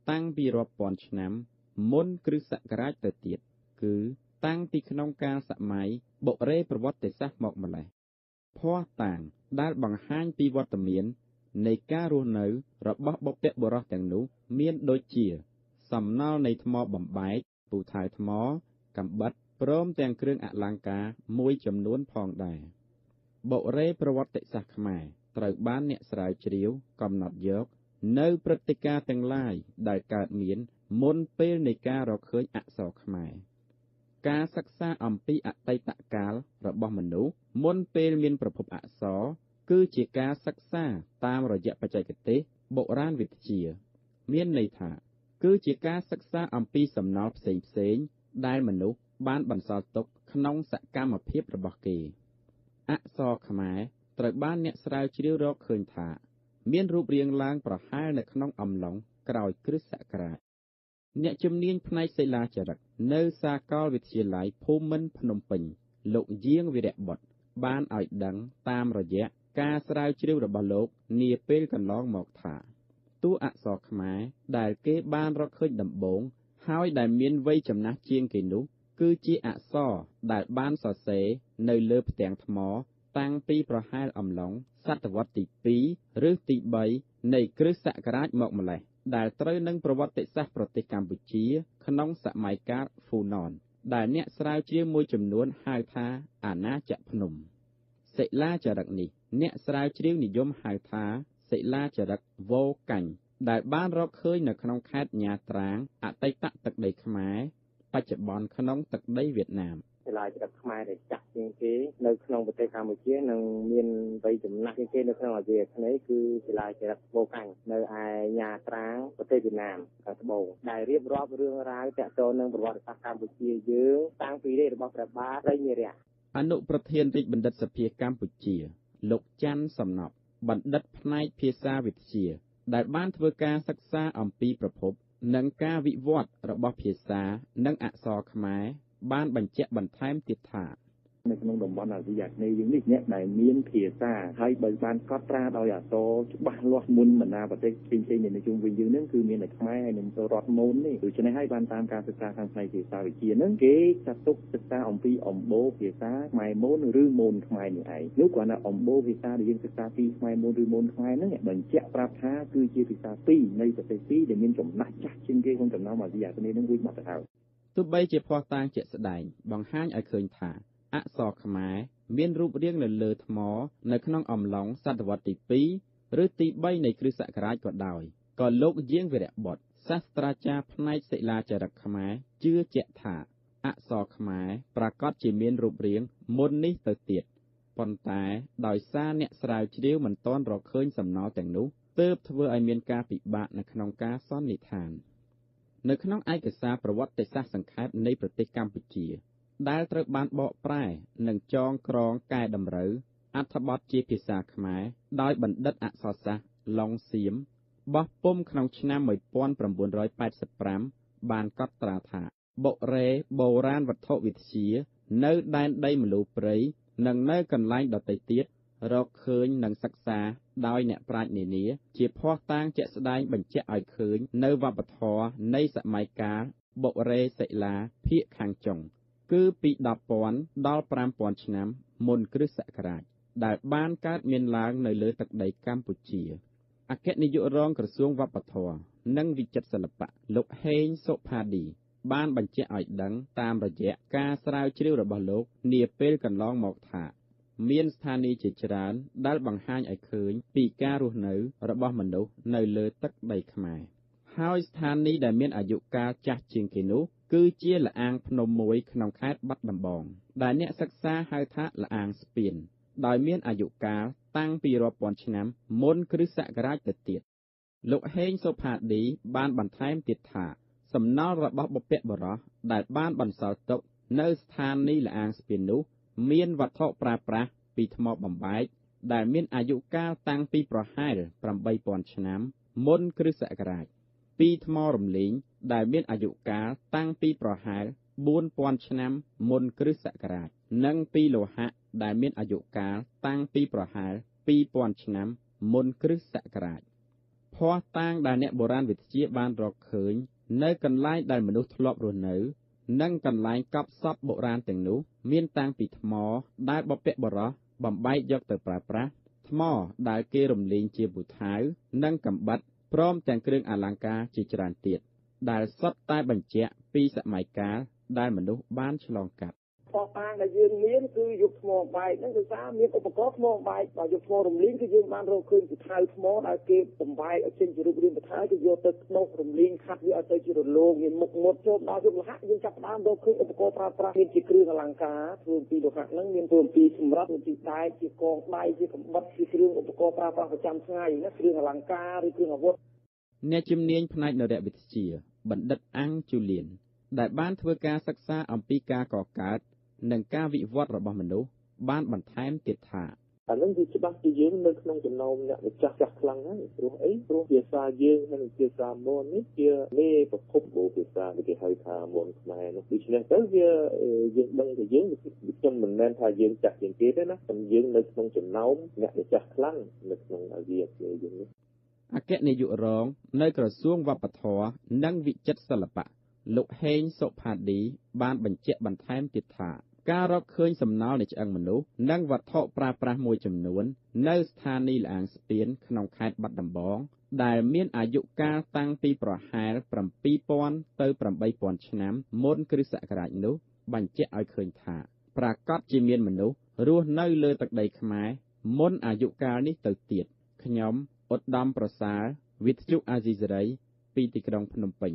តាំងពីរាប់ពាន់ឆ្នាំមុនគ្រិស្តសករាជទៅទៀតគឺតាំងពីក្នុងកាលសម័យបុរេប្រវត្តិសាស្ត្រមកម្ល៉េះភ័ស្តុតាងដែលបង្ហាញពីវត្តមាននៃការរស់នៅរបស់បុព្វបុរសទាំងនោះមានដូចជាសំណល់នៃថ្មបំបែកពូថៅថ្មកាំបិតព្រមទាំងគ្រឿងអលង្ការមួយចំនួនផងដែរបុរេប្រវត្តិសាស្ត្រខ្មែរត្រូវបានអ្នកស្រាវជ្រាវកំណត់យកនៅព្រឹត្តិការណ៍ទាំងឡាយដែលកើតមានមុនពេលនៃការរកឃើញអក្សរខ្មែរការសិក្សាអំពីអតីតកាលរបស់មនុស្សមុនពេលមានប្រភពអក្សរគឺជាការសិក្សាតាមរយៈបច្ចេកទេសបុរាណវិទ្យាមានន័យថាគឺជាការសិក្សាអំពីសំណល់ផ្សេងៗដែលមនុស្សបានបន្សល់ទុកក្នុងសកម្មភាពរបស់គេអក្សរខ្មែរត្រូវបានអ្នកស្រាវជ្រាវរកឃើញថាមានរូបរាងឡើងប្រហែលនៅក្នុងអំឡុងក្រោយគ្រិស្តសករាជអ្នកជំនាញផ្នែកសិលាចារឹកនៅសាកលវិទ្យាល័យភូមិន្ទភ្នំពេញលោកយាងវីរៈបុត្របានឲ្យដឹងតាមរយៈការស្រាវជ្រាវរបស់លោកនាពេលកន្លងមកថាតួអក្សរខ្មែរដែលគេបានរកឃើញដំបូងហើយដែលមានវ័យចំណាស់ជាងគេនោះគឺជាអក្សរដែលបានសរសេរនៅលើផ្ទាំងថ្មតាំងពីប្រហែលអំឡុងសតវត្សទី2ឬទី3នៃគ្រិស្តសករាជមកម្ល៉េះដែលត្រូវនឹងប្រវត្តិសាស្ត្រប្រទេសកម្ពុជាក្នុងសម័យកាលហ្វូណនដែលអ្នកស្រាវជ្រាវមួយចំនួនហៅថាអាណាចក្រភ្នំសិលាចារឹកនេះអ្នកស្រាវជ្រាវនិយមហៅថាសិលាចារឹកវ៉ូកាញ់ដែលបានរកឃើញនៅក្នុងខេត្តញ៉ាត្រាងអតីតទឹកដីខ្មែរបច្ចុប្បន្នក្នុងទឹកដីវៀតណាមសិលាចារឹកខ្មែរដែលចាស់ជាងគេនៅក្នុងប្រទេសកម្ពុជានិងមានវ័យចំណាស់ជាងគេនៅក្នុងអាស៊ីអាគ្នេយ៍គឺសិលាចារឹកវ៉ូកាញ់នៅឯញ៉ាត្រាងប្រទេសវៀតណាមខាងត្បូងដែលរៀបរាប់រឿងរ៉ាវទាក់ទងនឹងប្រវត្តិសាស្ត្រកម្ពុជាយើងតាំងពីរាជរបស់ព្រះបាទព្រៃនារៈអនុប្រធានរាជបណ្ឌិតសភាកម្ពុជាលោកច័ន្ទសំណប់បណ្ឌិតផ្នែកភាសាវិទ្យាដែលបានធ្វើការសិក្សាអំពីប្រភពនិងការវិវត្តរបស់ភាសានិងអក្សរខ្មែរបានបញ្ជាក់បន្ថែមទៀតថានៅក្នុងតំបន់អាស៊ីអាគ្នេយ៍យើងនេះអ្នកដែលមានភាសាហើយបើបានកត់ត្រាដោយអក្សរច្បាស់លាស់មុនបណ្ដាប្រទេសផ្សេងៗនៅជុំវិញយើងនឹងគឺមានតែខ្មែរហើយនឹងរដ្ឋមូលនេះដូច្នេះហើយបានតាមការសិក្សាខាងផ្នែកភាសាវិទ្យានឹងគេចាត់ទុកសិក្សាអំពីអំបូរភាសាខ្មែរមូលឬមូលខ្មែរនេះឯងនោះគ្រាន់តែអំបូរភាសាដែលយើងសិក្សាពីខ្មែរមូលឬមូលខ្មែរនឹងបញ្ជាក់ប្រាប់ថាគឺជាភាសាពីរនៃប្រទេសពីរដែលមានចំណាស់ចាស់ជាងគេក្នុងចំណោមអាស៊ីអាគ្នេយ៍នឹងរួចមកទៅហើយទោះបីជាភស្តុតាងជាក់ស្ដែងបង្ហាញឲ្យឃើញថាអក្សរខ្មែរមានរូបរាងនៅលើថ្មនៅក្នុងអំឡុងសតវត្សទី2ឬទី3នៃគ្រិស្តសករាជក៏ដោយក៏លោកយាងវីរៈបុត្រសាស្ត្រាចារ្យផ្នែកសិលាចារឹកខ្មែរជឿជាក់ថាអក្សរខ្មែរប្រាកដជាមានរូបរាងមុននេះទៅទៀតប៉ុន្តែដោយសារអ្នកស្រាវជ្រាវមិនទាន់រកឃើញសំណល់ទាំងនោះទើបធ្វើឲ្យមានការពិបាកនៅក្នុងការសន្និដ្ឋាននៅក្នុងឯកសារប្រវត្តិសាស្ត្រសង្ខេបនៃប្រទេសកម្ពុជាដែលត្រូវបានបកប្រែនិងចងក្រងកែតម្រូវអត្ថបទជាភាសាខ្មែរដោយបណ្ឌិតអក្សរសាស្ត្រឡុងសៀមបោះពុម្ពក្នុងឆ្នាំ1985បានកត់ត្រាថាបុរេបុរាណវត្ថុវិទ្យានៅដែនដីម្លូព្រៃនិងនៅកន្លែងដទៃទៀតរកឃើញនិងសិក្សាដោយអ្នកប្រាជ្ញនានាជាភស្តុតាងជាក់ស្ដែងបញ្ជាក់ឲ្យឃើញនៅវប្បធម៌នៃសម័យកាលបុរេសិលាភាគខាងចុងគឺពី10,000ដល់5,000ឆ្នាំមុនគ្រិស្តសករាជដែលបានកើតមានឡើងនៅលើទឹកដីកម្ពុជាអគ្គនាយករងក្រសួងវប្បធម៌និងវិចិត្រសិល្បៈលោកហេងសុផាឌីបានបញ្ជាក់ឲ្យដឹងតាមរយៈការស្រាវជ្រាវរបស់លោកនាពេលកន្លងមកថាមានស្ថានីយ៍ជាច្រើនដែលបង្ហាញឲ្យឃើញពីការរស់នៅរបស់មនុស្សនៅលើទឹកដីខ្មែរហើយស្ថានីយ៍ដែលមានអាយុកាលចាស់ជាងគេនោះគឺជាល្អាងភ្នំមួយក្នុងខេត្តបាត់ដំបងដែលអ្នកសិក្សាហៅថាល្អាងស្ពានដោយមានអាយុកាលតាំងពីរាប់ពាន់ឆ្នាំមុនគ្រិស្តសករាជទៅទៀតលោកហេងសុផាឌីបានបន្ថែមទៀតថាសំណល់របស់បុព្វបុរសដែលបានបន្សល់ទុកនៅស្ថានីយ៍ល្អាងស្ពាននោះមានវត្ថុប្រើប្រាស់ពីថ្មបំបែកដែលមានអាយុកាលតាំងពីប្រហែល 8,000 ឆ្នាំមុនគ្រិស្តសករាជពីថ្មរំលេងដែលមានអាយុកាលតាំងពីប្រហែល 4,000 ឆ្នាំមុនគ្រិស្តសករាជនិងពីលោហៈដែលមានអាយុកាលតាំងពីប្រហែល 2,000 ឆ្នាំមុនគ្រិស្តសករាជភ ភ័ស្តុតាងដែលអ្នកបុរាណវិទ្យាបានរកឃើញនៅកន្លែងដែលមនុស្សធ្លាប់រស់នៅនិងកន្លែងកប់សពបុរាណទាំងនោះមានតាំងពីថ្មដែលបុព្វបុរសបំបែកយកទៅប្រើប្រាស់ថ្មដែលគេរំលីងជាពូថៅនិងកាំបិតព្រមទាំងគ្រឿងអលង្ការជាច្រើនទៀតដែលសុទ្ធតែបញ្ជាក់ពីសម័យកាលដែលមនុស្សបានឆ្លងកាត់ផោះតាងដែលយើងមានគឺយកថ្មបែកហ្នឹងគឺថាមានឧបករណ៍ថ្មបែកបើយកថ្មរំលីងគឺយើងបានរកឃើញពូថៅថ្មដែលគេបំបែកឲ្យចេញជារូបរាងពូថៅគឺយកទៅខ្នោះរំលីងខាត់វាឲ្យទៅជារលោងមានមុខមុតចូលដល់យកលោហៈយើងចាប់ផ្ដើមរកឃើញឧបករណ៍ប្រើប្រាស់មានជាគ្រឿងអលង្ការធ្វើពីលោហៈហ្នឹងមានធ្វើពីសម្រាប់ពីដែកជាកងដៃជាកំបិតជាគ្រឿងឧបករណ៍ប្រើប្រាស់ប្រចាំថ្ងៃណាគ្រឿងអលង្ការឬគ្រឿងអាវុធអ្នកជំនាញផ្នែកនរវិទ្យាបណ្ឌិតអាំងជូលៀនដែលបានធ្វើការសិក្សាអំពីការកកើតនិងការវិវត្តរបស់មនុស្សបានបន្ថែមទៀតថាអានឹងវាច្បាស់ជាយើងនៅក្នុងចំណោមអ្នកម្ចាស់ចាស់ខ្លាំងហើយព្រោះអីព្រោះភាសាយើងហើយនិងភាសាមននេះជាមេប្រភពរបស់ភាសាដែលគេហៅថាមនខ្មែរនោះដូច្នេះទៅវាយើងដឹងថាយើងខ្ញុំមិនមែនថាយើងចាស់ជាងគេទេណាតែយើងនៅក្នុងចំណោមអ្នកម្ចាស់ខ្លាំងនៅក្នុងអាស៊ីអាគ្នេយ៍យើងនេះអគ្គនាយករងនៅក្រសួងវប្បធម៌និងវិចិត្រសិល្បៈលោកហេងសុផាឌីបានបញ្ជាក់បន្ថែមទៀតថាការរកឃើញសំណល់នៃឆ្អឹងមនុស្សនិងវត្ថុប្រើប្រាស់មួយចំនួននៅស្ថានីយ៍ល្អាងស្ពានក្នុងខេត្តបាត់ដំបងដែលមានអាយុកាលតាំងពីប្រហែល 7,000 ទៅ 8,000 ឆ្នាំមុនគ្រិស្តសករាជនោះបញ្ជាក់ឲ្យឃើញថាប្រាកដជាមានមនុស្សរស់នៅលើទឹកដីខ្មែរមុនអាយុកាលនេះទៅទៀតខ្ញុំឧត្តមប្រសើរវិទ្យុអាស៊ីសេរីពីទីក្រុងភ្នំពេញ